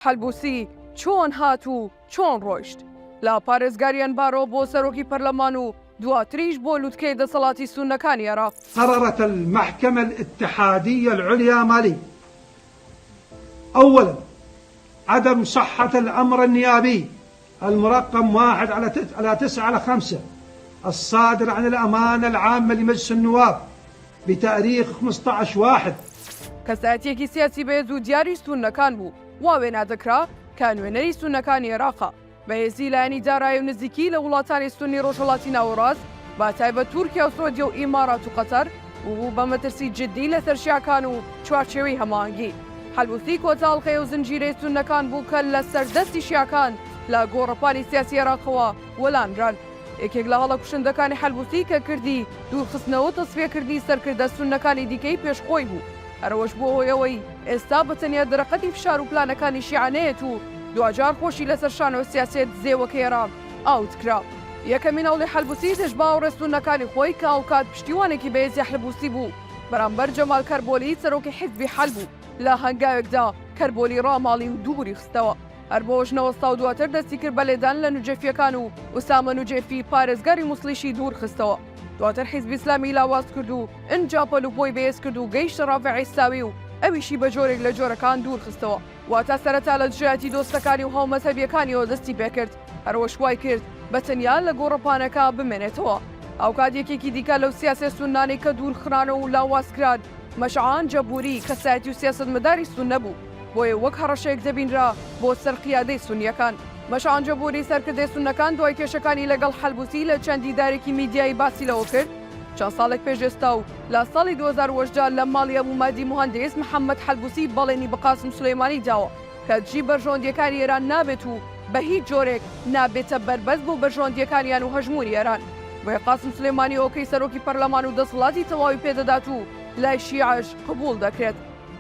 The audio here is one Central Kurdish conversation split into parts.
حەلبووسی چۆن هات و چۆن ڕۆیشت لا پارێزگاریان بارۆ بۆ سەرۆکی پەرلەمان و دواتریش بۆ لوتکەی دەسەڵاتی سونەکانی عێراق. قررت المحكمة الاتحادية العليا مالي أولا عدم صحة الأمر النيابي المرقم 1/9/5 الصادر عن الأمانة العامة لمجلس النواب بتاريخ 15/1. کەسایەتیەکی سیاسی بەهێز و دیاری سونەکان بوو وا وێنا دەکرا کە نوێنەری سونەکانی عێراقا بەهێزی لایەنی دارایی و نزیکی لە وڵاتانی سونی ڕۆژهەڵاتی ناوەڕاست با تایبەت تورکیا و سعودیە و ئیمارات و قەتەر بوو بە مەترسی جدی لەسەر شیعەکان و چوارچێوەی هەماهەنگی. حەلبووسی کۆتاڵقەی و زنجیرەی سونەکان بوو کە لە سەردەستی شیعەکان لە گۆڕەپانی سیاسی عێراقەوە وەلانران. یەکێک لە هەڵە کوشندەکانی حەلبووسی کە کردی دوورخستنەوە تەسفیەکردنی سەرکردە سونەکانی دیکەی پێشخۆی بوو. هەروەش بۆ هۆیەوەی ئێستا بەتەنیا دەرەقەتی فشار و پلانەکانی شیعانەیەت و دوجار خۆشی لەسەر شانەوە سیاسێت زێوەکەی عێراق ئاوتکرا. یەکەمین هەوڵی حەلبووسی دژ باوەڕێ سونەکانی خۆی کە ئەو کات پشتیوانێکی بەهێزی حەلبووسی بوو بەرامبەر جەمال کەربۆلی سەرۆکی حیزبی حەلب بوو. لە هەنگاوێکدا کەربۆلی ڕاماڵی و دووری خستەوە. هەر بۆ ژنەوەستا و دواتر دەستی کرد بە لێدان لە نوجێفیەکان و ئوسامە نوجێفی پارێزگاری موسڵیشی دوور خستەوە. دواتر حیزبی ئیسلامی لاواز کرد و ئەنجا پەلوپۆی بەهێز کرد و گەیشتە ڕافع ئیساوی و ئەویشی بە جۆرێک لە جۆرەکان دوور خستەوە. واتە سەرەتا لە دژایەتی دۆستەکانی و هاومەزهەبیەکانیەوە دەستی پێکرد هەروەش وای کرد بەتەنیا لە گۆڕەپانەکە بمێنێتەوە. ئەو کات یەکێکی دیکە لەو سیاسێ سونانەی کە دوورخرانەوە و لاوازکران مەشعان جەبوری کەسایەتی و سیاسەتمەداری سونە بوو بۆیە وەک هەڕەشەیەک دەبینرا بۆ سەرقیادەی سونیەکان. مەشعان جەبوری سەرکردەی سونەکان دوای کێشەکانی لەگەڵ حەلبووسی لە چەندی دارێکی میدیایی باسی لەوە کرد. چەند ساڵێک پێش ئێستا و لە ساڵی 2010 لە ماڵی ئەبوو مادی موهەندس محەممەد حەلبووسی بەڵێنی بە قاسم سولەیمانی داوە کە جی بەرژۆندیەکانی ئێران نابێت و بە هیچ جۆرێک نابێتە بەربەست بۆ بەرژۆندیەکانیان و هەژموری ئێران. بۆیە قاسم سولەیمانی ئەوکەی سەرۆکی پەرلەمان و دەسەڵاتی تەواوی پێدەدات و لای شیعەش قبوڵ دەکرێت.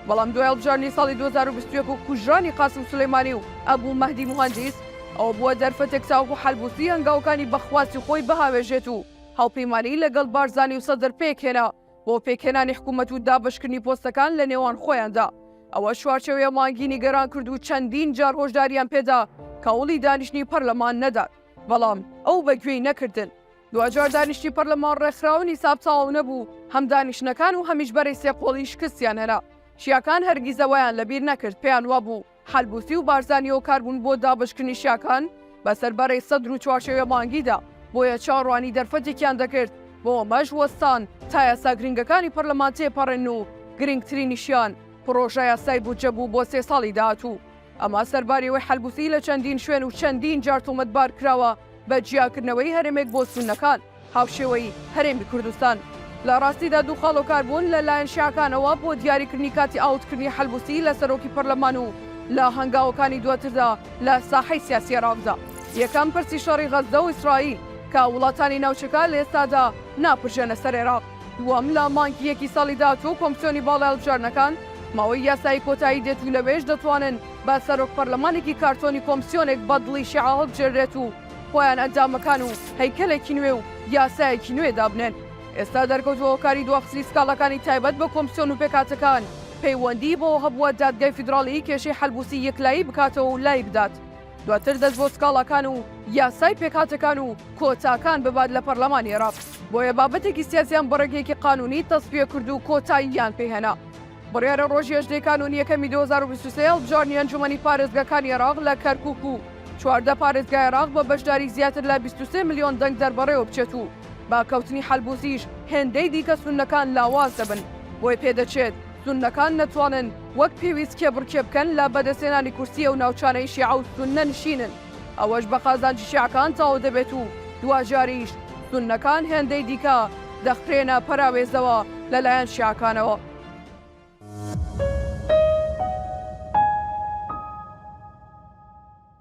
بەڵام دوای هەڵبژاردنی ساڵی 2021 و کوژرانی قاسم سولەیمانی و ئەبوو مەهدی موهەندس ئەوە بووە دەرفەتێک تاوەکو حەلبووسی هەنگاوەکانی بەخواستی خۆی بەهاوێژێت و هەڵپەیمانی لەگەڵ بارزانی و سەدر پێکهێنا بۆ پێکهێنانی حکوومەت و دابشکردنی پۆستەکان لە نێوان خۆیاندا. ئەوە چوارچێوەیە مانگی نیگەران کرد و چەندین جار هۆشداریان پێدا کە هەوڵی دانیشتنی پەرلەمان نەدات بەڵام ئەو بەگوێی نەکردن. دوجار دانیشتی پەرلەمان ڕێکخراون حساب تەواو نەبوو هەم دانیشتنەکان و هەمیش بەرەی سێقۆڵی شکستیان هێنا. شیعەکان هەرگیزەوەیان لەبیر نەکرد پێیان وابوو حەلبووسی و بارزانیەوە کاربوون بۆ دابشکردنی شیعەکان بەسەر بەرەی سەدر و چوارچێوە مانگیدا بۆیە چاڕوانی دەرفەتێکیان دەکرد بۆ ئەمەش وەستان تا یاسا گرنگەکانی پەرلەمان تێپەڕێن و گرنگترینیشیان پرۆژە یاسای بودجە بوو بۆ 3 ساڵی داهاتوو. ئەما سەرباریەوەی حەلبووسی لە چەندین شوێن و چەندین جار تۆمەتبار کراوە بە جیاکردنەوەی هەرێمێک بۆ سونەکان هاوشێوەی هەرێمی کوردستان. لە ڕاستیدا دوو خاڵۆکاربوون لەلایەن شیعەکانەوە بۆ دیاریکردنی کاتی ئاوتکردنی حەلبووسی لە سەرۆکی پەرلەمان و لە هەنگاوەکانی دواتردا لە ساحەی سیاسی عێراقدا. یەکەم پرسی شەڕی غەزە و ئیسرائیل کە وڵاتانی ناوچەکە لە ئێستادا ناپژێنە سەر عێراق. دووەم لە مانگی یەکی ساڵی داهاتوو کۆمسیۆنی باڵای هەڵبژاردنەکان ماوەی یاسایی کۆتایی دێت و لەوێش دەتوانن بە سەرۆک پەرلەمانێکی کارتۆنی کۆمسیۆنێک بە دڵی شیعە هەڵبژێردرێت و خۆیان ئەنجامەکان و هەیکەلێکی نوێ و یاسایەکی نوێ دابنێن. ئێستا دەرکەوتووە هۆکاری دواخستنی سکاڵەکانی تایبەت بە کۆمسیۆن و پێکاتەکان پەیوەندی بۆ هەبووە دادگای فیدراڵی کێشەی حەلبووسی یەکلایی بکاتەوە و لای بدات. دواتر دەست بۆ سکاڵەکان و یاسای پێکاتەکان و کۆتاکان ببات لە پەرلەمانی عێراق. بۆیە بابەتێکی سیاسیان بەڕێگەیەکی قانونی تەسفیە کرد و کۆتاییان پێهێنا. بڕیارە ڕۆژی هەژدەی کانونی یەکەمی 2023 هەڵبژاردنی ئەنجومەنی پارێزگاکانی عێراق لە کەرکووک و 14 پارێزگای عێراق بە بەشداری زیاتر لە 23 ملیۆن دەنگ دەربەڕێوە بچێت و باکەوتنی حەلبووسیش هێندەی دیکە سونەکان لاواز دەبن. بۆی پێدەچێت سونەکان نەتوانن وەک پێویست کێبڕکێ بکەن لە بەدەستێنانی کورسیە و ناوچانەی شیعە و سونە نشینن. ئەوەش بە قازانجی شیعەکان تەواو دەبێت و دواجاریش سونەکان هێندەی دیکە دەخرێنە پەراوێزەوە لەلایەن شیعەکانەوە.